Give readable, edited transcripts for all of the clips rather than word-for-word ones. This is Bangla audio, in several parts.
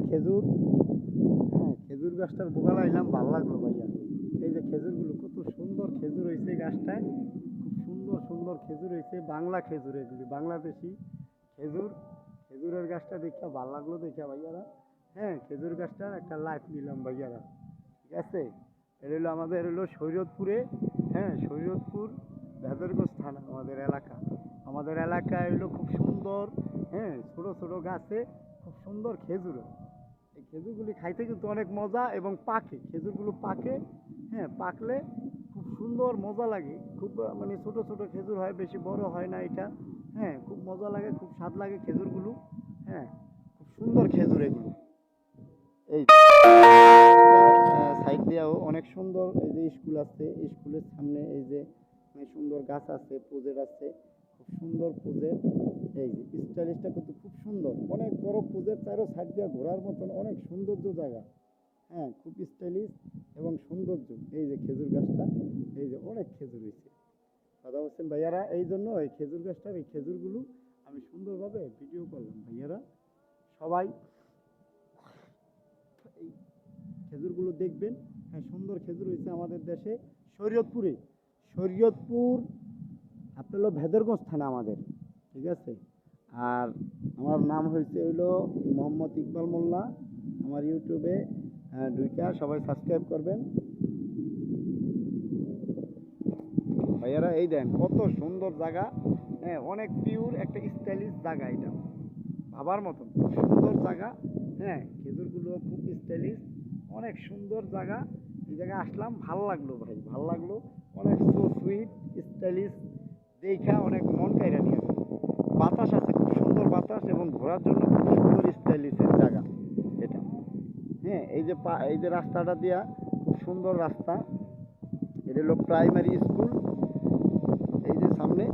খেজুর, হ্যাঁ খেজুর গাছটার বোগাল আইলাম, ভালো লাগলো ভাইয়া। এই যে খেজুরগুলো কত সুন্দর খেজুর হয়েছে গাছটায়, খুব সুন্দর সুন্দর খেজুর হয়েছে, বাংলা খেজুর এগুলি, বাংলাদেশি খেজুর। খেজুরের গাছটা দেখা ভালো লাগলো দেখা ভাইয়ারা। হ্যাঁ খেজুর গাছটার একটা লাইফ নিলাম ভাইয়ারা, ঠিক আছে। এটা হলো আমাদের হলো শরীয়তপুরে, হ্যাঁ শরীয়তপুর ভেদরগঞ্জ থানা আমাদের এলাকা। আমাদের এলাকায় হলো খুব সুন্দর, হ্যাঁ ছোটো ছোটো গাছে খুব সুন্দর খেজুর হয়। এই খেজুরগুলি খাইতে কিন্তু অনেক মজা এবং পাকে, খেজুরগুলো পাকে, হ্যাঁ পাকলে খুব সুন্দর মজা লাগে। খুব মানে ছোটো ছোটো খেজুর হয়, বেশি বড় হয় না এটা। হ্যাঁ খুব মজা লাগে, খুব স্বাদ লাগে খেজুরগুলো। হ্যাঁ খুব সুন্দর খেজুর এগুলো। এই সাইড দিয়েও অনেক সুন্দর, এই যে স্কুল আছে, স্কুলের সামনে এই যে অনেক সুন্দর গাছ আছে, প্রজেক্ট আছে, খুব সুন্দর প্রজেক্ট। এই যে স্টাইলিশটা কিন্তু খুব সুন্দর, অনেক বড় প্রজেক্ট, তারও সাইড দিয়ে ঘোরার মতন অনেক সৌন্দর্য জায়গা। হ্যাঁ খুব স্টাইলিশ এবং সৌন্দর্য। এই যে খেজুর গাছটা, এই যে অনেক খেজুর হয়েছে দাদা হোসেন ভাইয়ারা। এই জন্য এই খেজুর গাছটার এই খেজুরগুলো আমি সুন্দরভাবে ভিডিও করলাম ভাইয়ারা। সবাই এই খেজুরগুলো দেখবেন। হ্যাঁ সুন্দর খেজুর হয়েছে আমাদের দেশে, শরীয়তপুরে। শরীয়তপুর আপনার হলো ভেদরগঞ্জ থানা আমাদের, ঠিক আছে। আর আমার নাম হয়েছে হইলো মোহাম্মদ ইকবাল মোল্লা। আমার ইউটিউবে ঢুইকা সবাই সাবস্ক্রাইব করবেন ভাইয়ারা। এই দেন কত সুন্দর জায়গা, হ্যাঁ অনেক পিওর একটা স্টাইলিশ জায়গা এটা, ভাবার মতন খুব সুন্দর জায়গা। হ্যাঁ খেজুরগুলো খুব স্টাইলিশ, অনেক সুন্দর জায়গা। এই জায়গায় আসলাম, ভালো লাগলো ভাই, ভালো লাগলো। অনেক সো সুইট স্টাইলিশ, দেখা অনেক মন কাইরা নিয়ে গেল। বাতাস আছে, খুব সুন্দর বাতাস, এবং ঘোরার জন্য খুব সুন্দর স্টাইলিশের জায়গা এটা। হ্যাঁ এই যে রাস্তাটা দিয়া, খুব সুন্দর রাস্তা। এটা হলো প্রাইমারি স্কুল। এই যে সামনে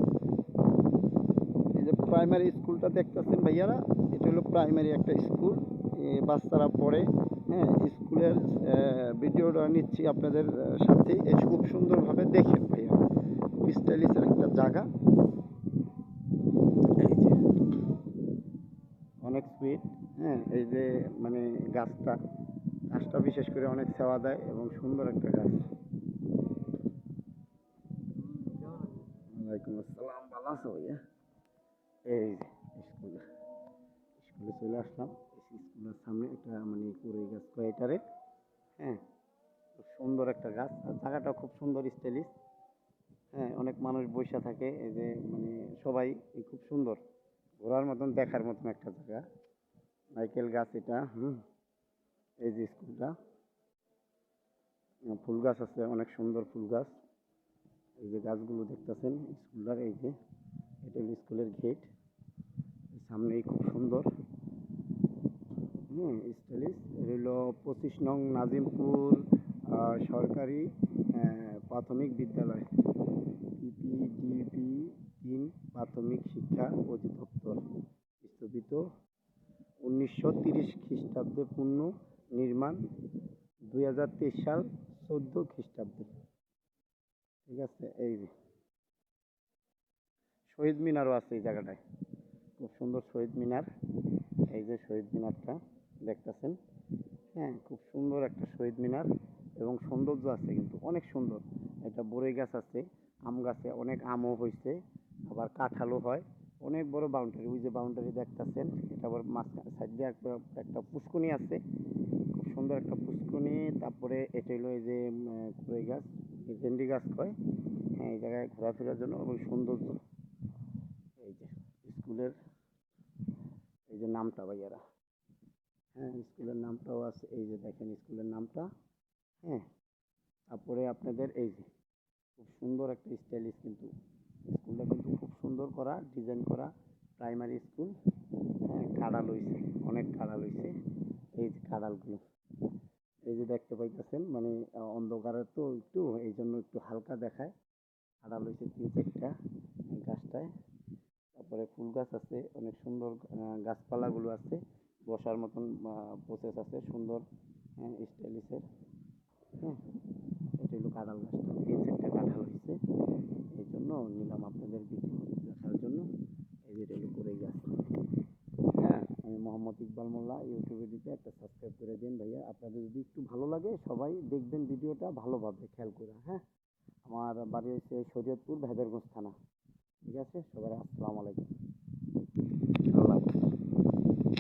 এই যে প্রাইমারি স্কুলটা দেখতেছেন ভাইয়ারা, এটা হলো প্রাইমারি একটা স্কুল, বাচ্চারা পড়ে। হ্যাঁ স্কুলের ভিডিওটা নিচ্ছি আপনাদের সাথে, খুব সুন্দরভাবে দেখেন ভাইয়া, খুব স্টাইলিশের একটা জায়গা। এই যে অনেক সুইট, হ্যাঁ এই যে মানে গাছটা, গাছটা বিশেষ করে অনেক সেবা দেয় এবং সুন্দর একটা গাছ। ওয়ালাইকুম আসসালাম, ভালো আছো ভাইয়া? এই যে স্কুলে স্কুলে চলে আসলাম। স্কুলের সামনে একটা মানে কুড়ি গাছ কয়েটারে, হ্যাঁ খুব সুন্দর একটা গাছ, আর জায়গাটা খুব সুন্দর স্টাইলিশ। হ্যাঁ অনেক মানুষ বসে থাকে, এই যে মানে সবাই, খুব সুন্দর ঘোরার মতন দেখার মতন একটা জায়গা। নাইকেল গাছ এটা, এই যে স্কুলটা, ফুল গাছ আছে, অনেক সুন্দর ফুল গাছ। এই যে গাছগুলো দেখতেছেন স্কুলটার, এই যে এটা হলো স্কুলের গেট, সামনেই খুব সুন্দর, স্টাইলিশ। রইল 25 নং নাজিমপুর সরকারি প্রাথমিক বিদ্যালয়, PPDP-3 প্রাথমিক শিক্ষা অধিদপ্তর, স্থাপিত 1930 খ্রিস্টাব্দে, পূর্ণ নির্মাণ 2023 সাল 14 খ্রিস্টাব্দে, ঠিক আছে। এই যে শহীদ মিনারও আছে এই জায়গাটায়, খুব সুন্দর শহীদ মিনার। এই যে শহীদ মিনারটা দেখতেছেন, হ্যাঁ খুব সুন্দর একটা শহীদ মিনার, এবং সৌন্দর্য আছে কিন্তু অনেক সুন্দর। এটা বড়ই গাছ আছে, আম গাছে অনেক আমও হয়েছে, আবার কাঁঠালও হয়। অনেক বড় বাউন্ডারি, ওই যে বাউন্ডারি দেখতেছেন, এটা আবার মাঝখানে সাইড দিয়ে একটা পুষ্কনি আছে, খুব সুন্দর একটা পুষ্কনি। তারপরে এটা হলো এই যে বড়ই গাছ, এই ভেন্ডি গাছ কয়, হ্যাঁ এই জায়গায় ঘোরাফেরার জন্য এবং সৌন্দর্য। এই যে স্কুলের এই যে নামটা ভাইয়ারা, হ্যাঁ স্কুলের নামটাও আছে, এই যে দেখেন স্কুলের নামটা। হ্যাঁ তারপরে আপনাদের এই যে খুব সুন্দর একটা স্টাইলিশ, কিন্তু স্কুলটা কিন্তু খুব সুন্দর করা, ডিজাইন করা প্রাইমারি স্কুল। হ্যাঁ কাঁড়াল হইছে, অনেক কাঁড়াল হইছে, এই যে কাঁড়ালগুলো এই যে দেখতে পাইতেছেন, মানে অন্ধকারে তো একটু, এই জন্য একটু হালকা দেখায়। কাঁড়াল হইছে 3-4টা এই গাছটায়। তারপরে ফুল গাছ আছে, অনেক সুন্দর গাছপালাগুলো আছে, বসার মতন প্রসেস আছে সুন্দর, হ্যাঁ স্টাইলিশের। হ্যাঁ এটা হলো কাঁঠাল গাছটা, 3-4টা কাঁঠাল হয়েছে, এই জন্য নিলাম আপনাদের ভিডিও দেখার জন্য। এই যে এটা হলো বড়ই গাছ, হ্যাঁ আমি মোহাম্মদ ইকবাল মোল্লা। ইউটিউবে দিতে একটা সাবস্ক্রাইব করে দিন ভাইয়া। আপনাদের যদি একটু ভালো লাগে সবাই দেখবেন ভিডিওটা ভালোভাবে খেয়াল করে। হ্যাঁ, আমার বাড়ি হচ্ছে শরীয়তপুর ভেদরগঞ্জ থানা। ঠিক আছে, সবাই আসসালামু আলাইকুম। আল্লাহ হাফেজ।